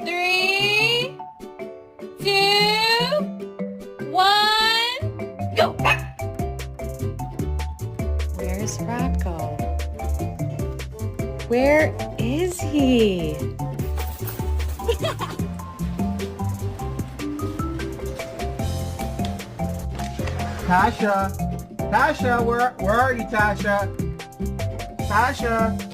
Three, two, one, go! Where's Rocco? Where is he? Tasha, Tasha, where are you, Tasha? Tasha.